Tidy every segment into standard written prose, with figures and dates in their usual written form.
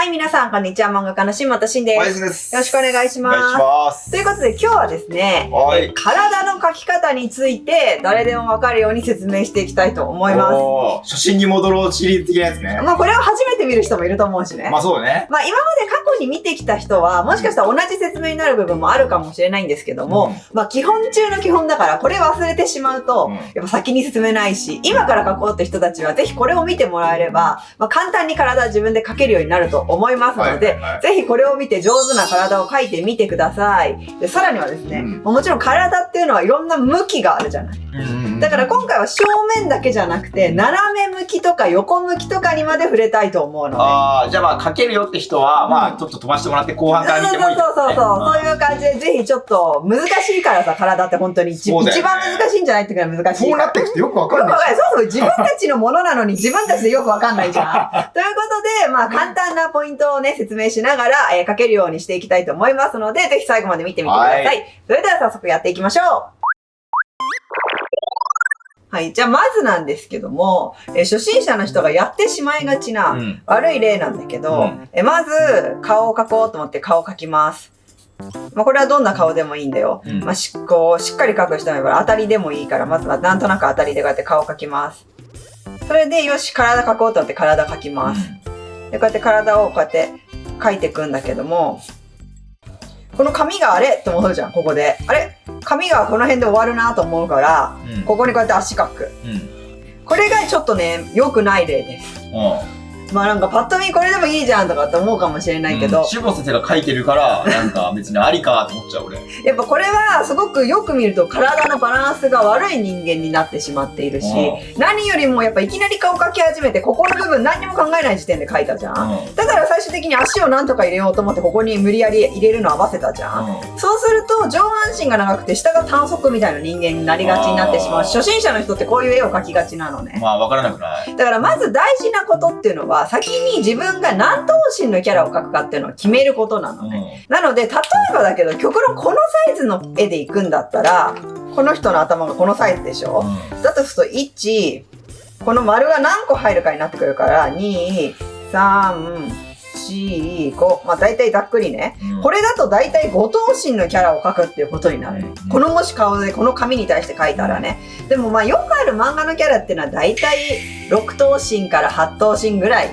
はい、皆さん、こんにちは。漫画家の新本慎です。です。よろしくお願いします。お願いします。ということで、今日はですね、体の描き方について、誰でもわかるように説明していきたいと思います。初心に戻ろうシリーズ的なやつね。まあ、これを初めて見る人もいると思うしね。まあ、そうだね。まあ、今まで過去に見てきた人は、もしかしたら同じ説明になる部分もあるかもしれないんですけども、まあ、基本中の基本だから、これ忘れてしまうと、やっぱ先に進めないし、今から描こうって人たちは、ぜひこれを見てもらえれば、まあ、簡単に体自分で描けるようになると思いますので、ぜひこれを見て上手な体を描いてみてください。で、さらにはですね、もちろん体っていうのはいろんな向きがあるじゃない。だから今回は正面だけじゃなくて、斜め向きとか横向きとかにまで触れたいと思うので。じゃあまあ描けるよって人は、まあちょっと飛ばしてもらって後半から見てもいい、そういう感じで、ぜひちょっと難しいからさ、体って本当に一番難しいんじゃないってくらい難しい。こうなってきてよくわかんない。そう自分たちのものなのに自分たちでよくわかんないじゃん。ということで、まあ簡単なポイントをね、説明しながら、書けるようにしていきたいと思いますので、ぜひ最後まで見てみてください。それでは早速やっていきましょう。はい。じゃあ、まずなんですけども、初心者の人がやってしまいがちな、悪い例なんだけど、まず、顔を描こうと思って顔を描きます。まあ、これはどんな顔でもいいんだよ。まあ、しっかり描く人もいれば、当たりでもいいから、まずはなんとなく当たりでこうやって顔を描きます。それで、よし、体描こうと思って体描きます。で、こうやって体をこうやって描いていくんだけども、この髪があれって思うじゃん、ここで。あれ髪がこの辺で終わるなと思うから、ここにこうやって足描く。これがちょっとね、良くない例です。まあなんかパッと見これでもいいじゃんとかって思うかもしれないけど。志保先生が描いてるから、なんか別にありかと思っちゃう俺。やっぱこれはすごくよく見ると体のバランスが悪い人間になってしまっているし、何よりもやっぱいきなり顔描き始めて、ここの部分何にも考えない時点で描いたじゃん。だから最終的に足をなんとか入れようと思ってここに無理やり入れるの合わせたじゃん。そうすると上半身が長くて下が短足みたいな人間になりがちになってしまう。初心者の人ってこういう絵を描きがちなのね。まあわからなくない。だからまず大事なことっていうのは、先に自分が何頭身のキャラを描くかっていうのを決めることなのね。なので、例えばだけど、極論このサイズの絵でいくんだったら、この人の頭がこのサイズでしょ、だとすると、1、この丸が何個入るかになってくるから、2、3、4、5。まあ大体ざっくりね。これだと大体5頭身のキャラを描くっていうことになる。このもし顔でこの紙に対して描いたらね。でもまあよくある漫画のキャラっていうのは大体6頭身から8頭身ぐらい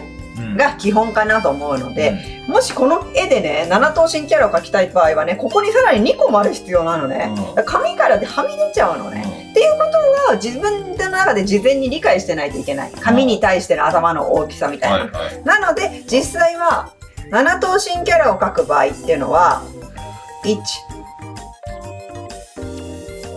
が基本かなと思うので、もしこの絵でね、7頭身キャラを描きたい場合はね、ここにさらに2個丸必要なのね。紙からではみ出ちゃうのね。っていうことは自分の中で事前に理解してないといけない。紙に対しての頭の大きさみたいな。なので、実際は7頭身キャラを描く場合っていうのは、1、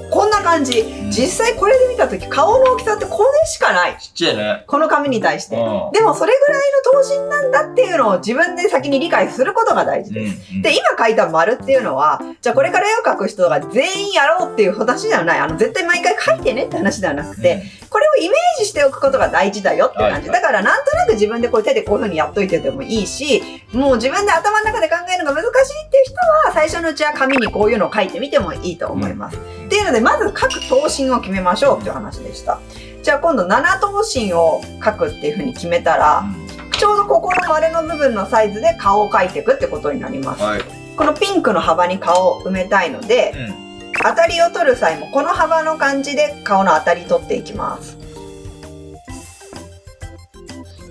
こんな感じ。実際これで見たとき顔の大きさってこれしかない。ちっちゃいね。この紙に対して。でもそれぐらいの頭身なんだっていうのを自分で先に理解することが大事です。で、今描いた丸っていうのは、じゃあこれから絵を描く人が全員やろうっていう話ではない。絶対毎回描いてねって話ではなくて、これをイメージしておくことが大事だよって感じ。だからなんとなく自分でこう手でこういう風にやっといててもいいし、もう自分で頭の中で考えるのが難しいっていう人は、最初のうちは紙にこういうのを描いてみてもいいと思います。っていうので、まず各頭身を決めましょうっていう話でした。じゃあ今度7頭身を描くっていう風に決めたら、ちょうどここの丸の部分のサイズで顔を描いていくってことになります。このピンクの幅に顔を埋めたいので、当たりを取る際もこの幅の感じで顔の当たり取っていきます。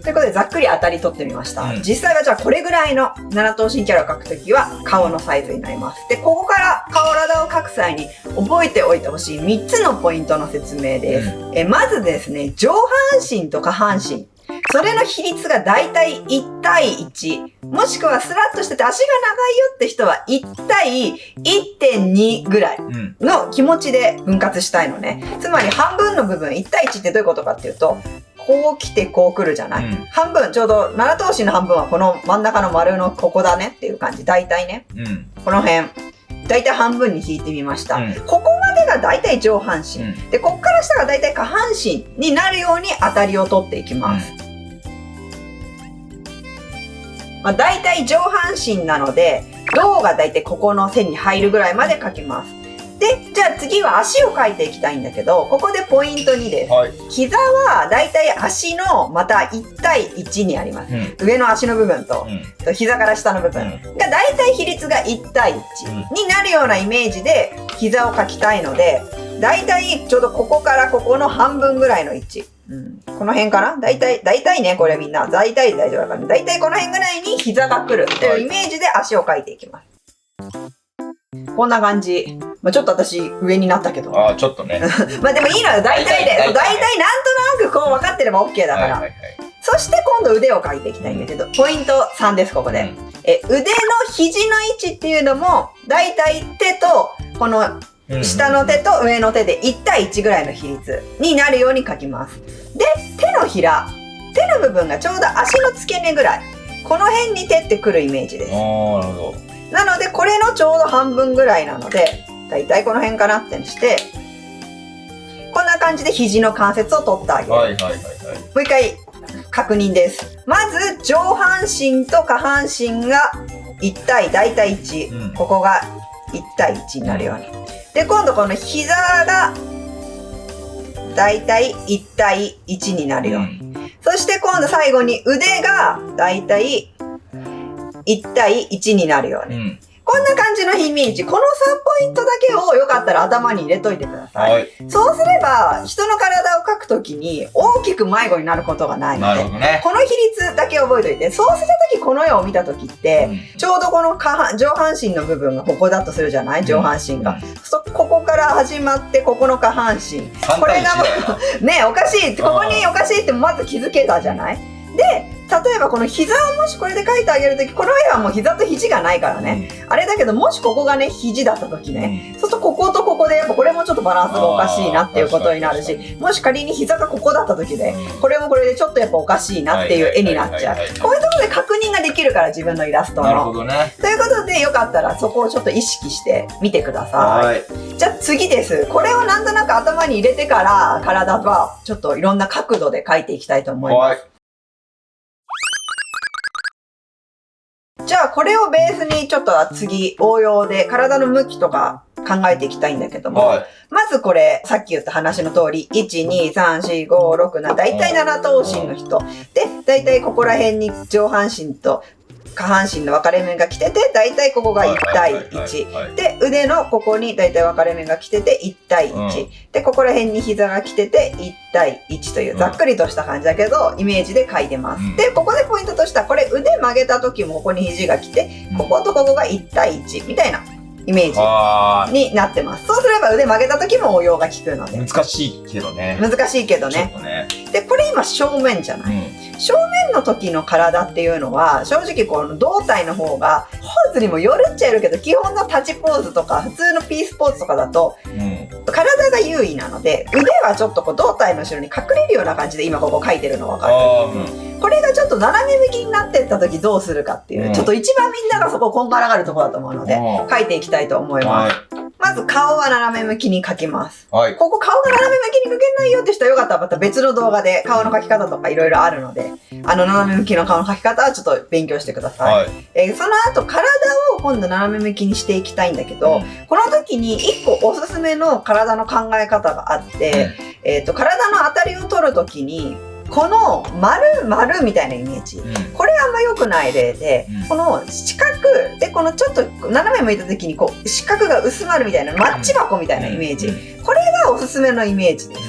ということでざっくり当たり取ってみました。実際はじゃあこれぐらいの7頭身キャラを描くときは顔のサイズになります。で、ここから体を描く際に覚えておいてほしい3つのポイントの説明です。まずですね、上半身と下半身。それの比率がだいたい1対1。もしくはスラッとしてて足が長いよって人は1対 1.2 ぐらいの気持ちで分割したいのね。つまり半分の部分、1対1ってどういうことかっていうと、こう来てこう来るじゃない、半分、ちょうど7頭身の半分はこの真ん中の丸のここだねっていう感じ。大体ね。この辺。大体半分に引いてみました。ここまでが大体上半身。で、こっから下が大体下半身になるように当たりを取っていきます。まあ、大体上半身なので、胴が大体ここの線に入るぐらいまで描きます。で、で、じゃあ次は足を描いていきたいんだけど、ここでポイント2です。はい。膝はだいたい足のまた1対1にあります。上の足の部分と、膝から下の部分がだいたい比率が1対1になるようなイメージで膝を描きたいので、だいたいちょうどここからここの半分ぐらいの位置。この辺かな、だいたいね、これみんな、だいたいで大丈夫だからね。だいたいこの辺ぐらいに膝が来るというイメージで足を描いていきます。こんな感じ。ちょっと私上になったけど。ちょっとね。まあでもいいのよ、大体で。大体なんとなくこう分かってれば OK だから。そして今度腕を描いていきたいんだけど、ポイント3です、ここで。腕の肘の位置っていうのも、だいたい手と、この下の手と上の手で1対1ぐらいの比率になるように描きます。で、手のひら、手の部分がちょうど足の付け根ぐらい。この辺に手ってくるイメージです。なるほど。なので、これのちょうど半分ぐらいなので、だいたいこの辺かなってして、こんな感じで肘の関節を取ってあげる。もう一回確認です。まず、上半身と下半身が1対だいたい1。ここが1対1になるように。で、今度この膝がだいたい1対1になるように。そして今度最後に腕がだいたい1対1になるように。こんな感じのイメージ。この3ポイントだけをよかったら頭に入れといてください。そうすれば、人の体を描くときに大きく迷子になることがないので、この比率だけ覚えておいて、そうするときこの絵を見たときって、ちょうどこの上半身の部分がここだとするじゃない？上半身が。ここから始まって、ここの下半身。これがもう、ね、おかしい。ここにおかしいってまず気づけたじゃない？で、例えばこの膝をもしこれで描いてあげるとき、この絵はもう膝と肘がないからね。あれだけど、もしここがね、肘だったときね、そうするとこことここで、やっぱこれもちょっとバランスがおかしいなっていうことになるし、もし仮に膝がここだったときで、これもこれでちょっとやっぱおかしいなっていう絵になっちゃう。こういうところで確認ができるから、自分のイラストの。なるほどね。ということで、よかったらそこをちょっと意識してみてください。じゃあ次です。これをなんとなく頭に入れてから、体はちょっといろんな角度で描いていきたいと思います。じゃあこれをベースにちょっと次応用で体の向きとか考えていきたいんだけども、まずこれさっき言った話の通り 1,2,3,4,5,6,7 だいたい7頭身の人で、だいたいここら辺に上半身と下半身の分かれ目が来てて、だいたいここが1対1。で、腕のここにだいたい分かれ目が来てて1対1。で、ここら辺に膝が来てて1対1というざっくりとした感じだけど、イメージで描いてます。で、ここでポイントとしては、これ腕曲げた時もここに肘が来て、こことここが1対1みたいなイメージになってます。そうすれば腕曲げた時も応用が効くので。難しいけどね。難しいけどね。で、これ今正面じゃない。正面の時の体っていうのは、正直この胴体の方が、ポーズにもよるっちゃいるけど、基本の立ちポーズとか、普通のピースポーズとかだと、体が優位なので、腕はちょっとこう胴体の後ろに隠れるような感じで今ここ書いてるの分かる？これがちょっと斜め向きになっていった時どうするかっていう、ちょっと一番みんながそここんがらがるところだと思うので、書いていきたいと思います。まず顔は斜め向きに描きます。ここ顔が斜め向きに描けないよって人はよかったらまた別の動画で顔の描き方とかいろいろあるので、斜め向きの顔の描き方はちょっと勉強してください。その後体を今度斜め向きにしていきたいんだけど、この時に一個おすすめの体の考え方があって、体の当たりを取る時に、この丸みたいなイメージ、これあんま良くない例で、この四角でこのちょっと斜め向いた時にこう四角が薄まるみたいなマッチ箱みたいなイメージ、これがおすすめのイメージです。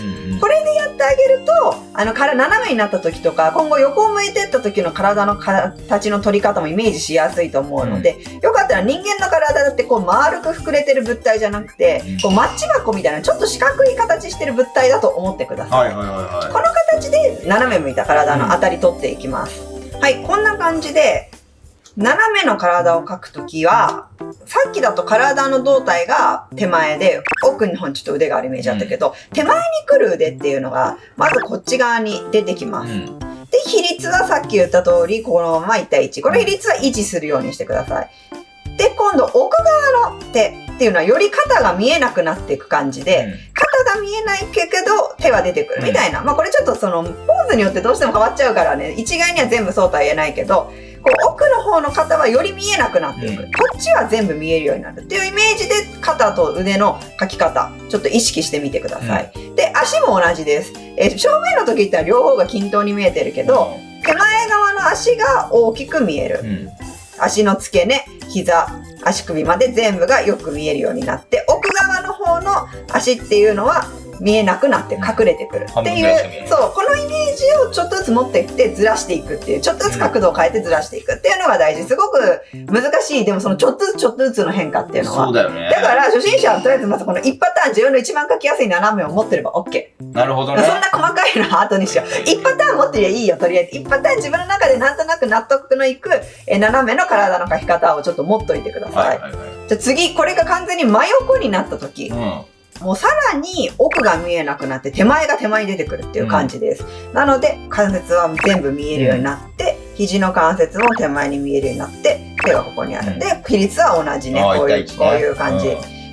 これでやってあげると斜めになった時とか今後横を向いてった時の体の形の取り方もイメージしやすいと思うので、よかったら人間の体だってこう丸く膨れてる物体じゃなくて、こうマッチ箱みたいなちょっと四角い形してる物体だと思ってください。この形で斜め向いた体の当たり取っていきます。はい、こんな感じで斜めの体を描くときは、さっきだと体の胴体が手前で、奥の方にちょっと腕があるイメージだったけど、手前に来る腕っていうのが、まずこっち側に出てきます。で、比率はさっき言った通り、このまま1対1。この比率は維持するようにしてください。で、今度奥側の手っていうのはより肩が見えなくなっていく感じで、肩が見えないけど手は出てくるみたいな。まあこれちょっとそのポーズによってどうしても変わっちゃうからね、一概には全部そうとは言えないけど、こう奥の方の肩はより見えなくなっていく、こっちは全部見えるようになるっていうイメージで肩と腕の描き方ちょっと意識してみてください、で足も同じです、正面の時って両方が均等に見えてるけど、手前側の足が大きく見える、足の付け根、膝、足首まで全部がよく見えるようになって、奥側の方の足っていうのは見えなくなって隠れてくるっていう、そう、このイメージをちょっとずつ持ってきてずらしていくっていう、ちょっとずつ角度を変えてずらしていくっていうのが大事。すごく難しい、でもそのちょっとずつの変化っていうのは。そうだよね。だから初心者はとりあえずまずこの1パターン、自分の一番描きやすい斜めを持ってれば OK。なるほどね。そんな細かいのは後にしよう。1パターン持ってりゃいいよ、とりあえず。1パターン自分の中でなんとなく納得のいく斜めの体の描き方をちょっと持っといてください。じゃあ次、これが完全に真横になった時。もうさらに奥が見えなくなって手前が手前に出てくるっていう感じです。なので関節は全部見えるようになって、肘の関節も手前に見えるようになって、手がここにある。で、比率は同じね。こういう感じ。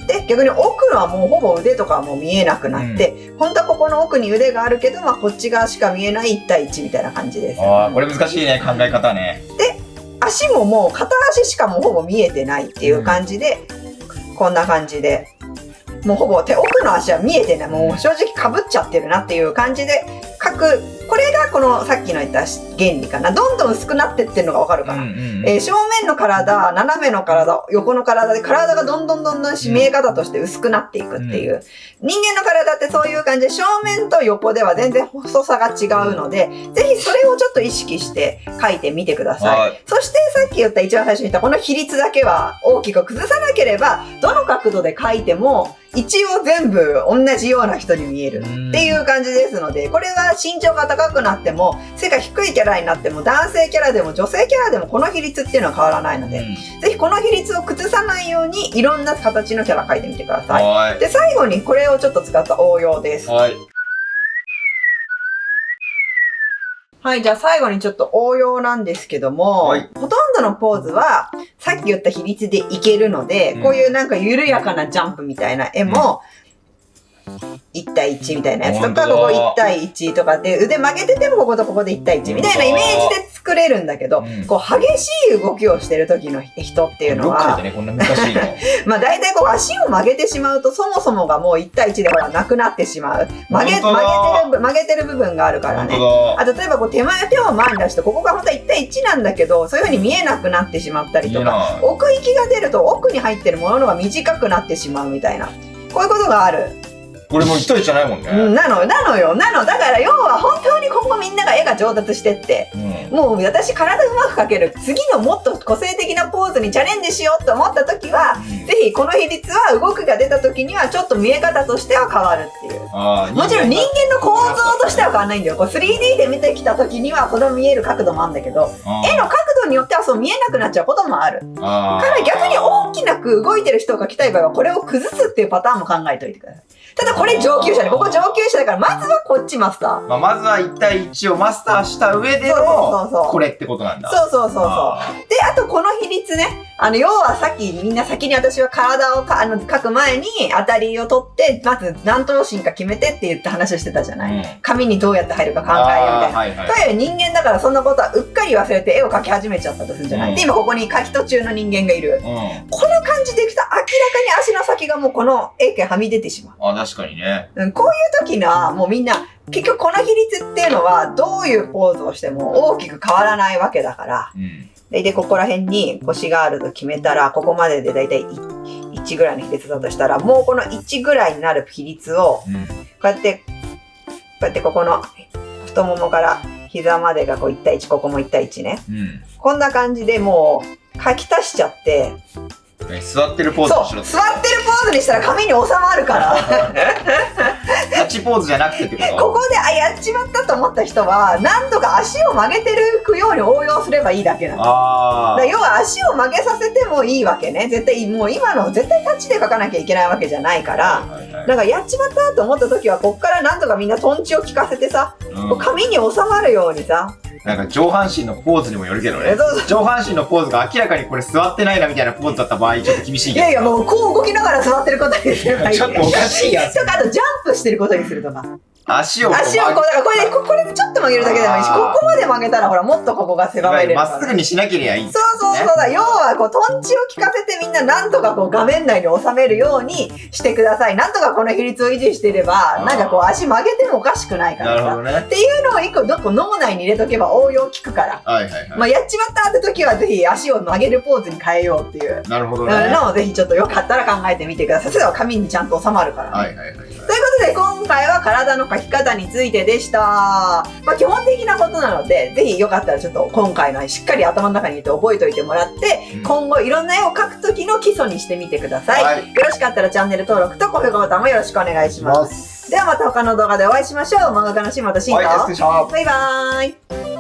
で、逆に奥のはもうほぼ腕とかはもう見えなくなって、本当はここの奥に腕があるけど、まあこっち側しか見えない1対1みたいな感じです。ああ、これ難しいね、考え方ね。で、足ももう片足しかもうほぼ見えてないっていう感じで、こんな感じで。もうほぼ奥の足は見えてない。もう正直かぶっちゃってるなっていう感じで描く。これがこのさっきの言った原理かな。どんどん薄くなってってるのがわかるかな。正面の体、斜めの体、横の体で体がどんどん見え方として薄くなっていくっていう。人間の体ってそういう感じで正面と横では全然細さが違うので、ぜひそれをちょっと意識して描いてみてください。そしてさっき言った一番最初に言ったこの比率だけは大きく崩さなければ、どの角度で描いても一応全部同じような人に見えるっていう感じですので、これは身長が高くなっても背が低いキャラになっても男性キャラでも女性キャラでもこの比率っていうのは変わらないので、ぜひこの比率を崩さないようにいろんな形のキャラ描いてみてください。で、最後にこれをちょっと使った応用です。はい、じゃあ最後にちょっと応用なんですけども、ほとんどのポーズはさっき言った比率でいけるので、こういうなんか緩やかなジャンプみたいな絵も、1対1みたいなやつとか、ここ1対1とかで腕曲げててもこことここで1対1みたいなイメージで作れるんだけど、こう激しい動きをしてる時の人っていうのは、まあ大体こう足を曲げてしまうとそもそもがもう1対1でほらなくなってしまう。曲げてる部分があるからね。例えばこう手を前に出してここが本当は1対1なんだけど、そういう風に見えなくなってしまったりとか、奥行きが出ると奥に入ってるものが短くなってしまうみたいな、こういうことがある。これも一人じゃないもんね。なのよ。だから要は本当に今後みんなが絵が上達してって、もう私体うまく描ける、次のもっと個性的なポーズにチャレンジしようと思った時は、ぜひこの比率は動きが出た時にはちょっと見え方としては変わるっていう。もちろん人間の構造としては変わらないんだよ。こう 3D で見てきた時にはこの見える角度もあるんだけど、絵の角度によってはそう見えなくなっちゃうこともある。から逆に大きなく動いてる人が描きたい場合はこれを崩すっていうパターンも考えておいてください。ただこれ上級者で、ここ上級者だから、まずはこっちマスター。まずは1対1をマスターした上での、これってことなんだ。そう。で、あとこの比率ね、要はさっきみんな先に私は体を描く前に当たりを取って、まず何頭身か決めてって言った話をしてたじゃない。紙にどうやって入るか考えようみたいな。という人間だからそんなことはうっかり忘れて絵を描き始めちゃったとするんじゃない。で、今ここに描き途中の人間がいる。この感じでいくと明らかに足の先がもうこの絵がはみ出てしまう。確かにね。こういう時にはもうみんな結局この比率っていうのはどういうポーズをしても大きく変わらないわけだから、でここら辺に腰があると決めたら、ここまででだいたい1ぐらいの比率だとしたら、もうこの1ぐらいになる比率をこうやってここの太ももから膝までがこう1対1、ここも1対1ね、こんな感じでもう書き足しちゃって、座ってるポーズにしろって。座ってるポーズにしたら紙に収まるから立ちポーズじゃなくてってこと？ここでやっちまったと思った人は何とか足を曲げてるように応用すればいいだけなの。要は足を曲げさせてもいいわけね。絶対もう今の絶対タッチで書かなきゃいけないわけじゃないから、だからやっちまったと思った時はこっから何とかみんなトンチを効かせてさ、紙に収まるようにさ、なんか上半身のポーズにもよるけどね。上半身のポーズが明らかにこれ座ってないなみたいなポーズだった場合ちょっと厳しいけど。いやもうこう動きながら座ってることにすればいい。ちょっとおかしいやつ。とかあとジャンプしてることにするとか。足をこうだからこれでちょっと曲げるだけでもいいし、ここまで曲げたらほらもっとここが狭めれるから。まっすぐにしなければいい。そうだ。要はこうトンチを効かせてみんななんとかこう画面内に収めるようにしてください。なんとかこの比率を維持してれば、なんかこう足曲げてもおかしくないからさ。なるほどね。っていうのを一個どこ脳内に入れとけば応用効くから。はいはいはい。まあやっちまったって時はぜひ足を曲げるポーズに変えようっていう。なるほどね。のをぜひちょっとよかったら考えてみてください。それは紙にちゃんと収まるから、ね。はいはいはい。ということで今回は体の書き方についてでした。まあ基本的なことなので、ぜひよかったらちょっと今回のしっかり頭の中に入れて覚えておいてもらって、今後いろんな絵を描く時の基礎にしてみてください。はい、よろしかったらチャンネル登録と高評価ボタンもよろしくお願いします。ではまた他の動画でお会いしましょう。漫画家の島田慎と。バイバーイ。バイバーイ。